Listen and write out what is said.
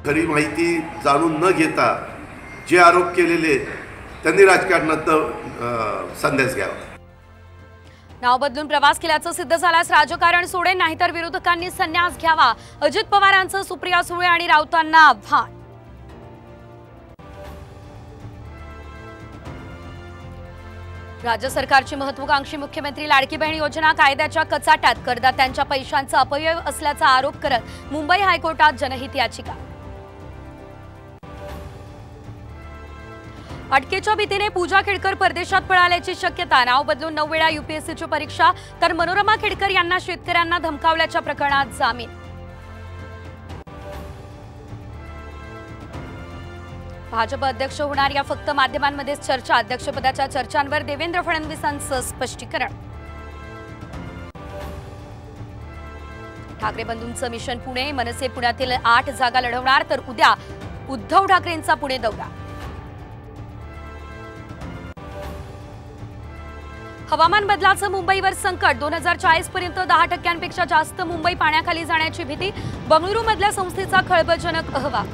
खरी माहिती जाणून न घेता जे आरोप केलेले त्यांनी राजकारणात संदेश घ्यावा। नाव बदलून प्रवास केल्याचं सिद्ध झाल्यास राजकारण सोडेन, नाहीतर विरोधकांनी संन्यास घ्यावा, अजित पवारांचं सुप्रिया सुळे आणि राऊतांना आव्हान। राज्य सरकारची महत्त्वाकांक्षी मुख्यमंत्री लाडकी बहीण योजना कायद्याच्या कचाट्यात, करदात्यांच्या पैशांचा अपव्यय असल्याचा आरोप करत मुंबई हायकोर्टात जनहित याचिका। अटकेच्या भीतीने पूजा खेडकर परदेशात पळाल्याची शक्यता, नाव बदलून 9 वेळा यूपीएससीची परीक्षा, तर मनोरमा खेडकर यांना शेतकऱ्यांना धमकावल्याच्या प्रकरणात जामीन। भाजप अध्यक्ष होणार या फक्त माध्यमांमध्येच चर्चा, अध्यक्षपदाच्या चर्चांवर देवेंद्र फडणवीसांचं स्पष्टीकरण। ठाकरे बंधूंचं मिशन पुणे, मनसे पुण्यातील 8 जागा लढवणार, तर उद्या उद्धव ठाकरेंचा पुणे दौरा। हवामान बदलाचं मुंबईवर संकट, 2040 पर्यंत 10% जास्त मुंबई पाण्याखाली जाण्याची भीती, बंगळुरूमधल्या संस्थेचा खळबळजनक अहवाल।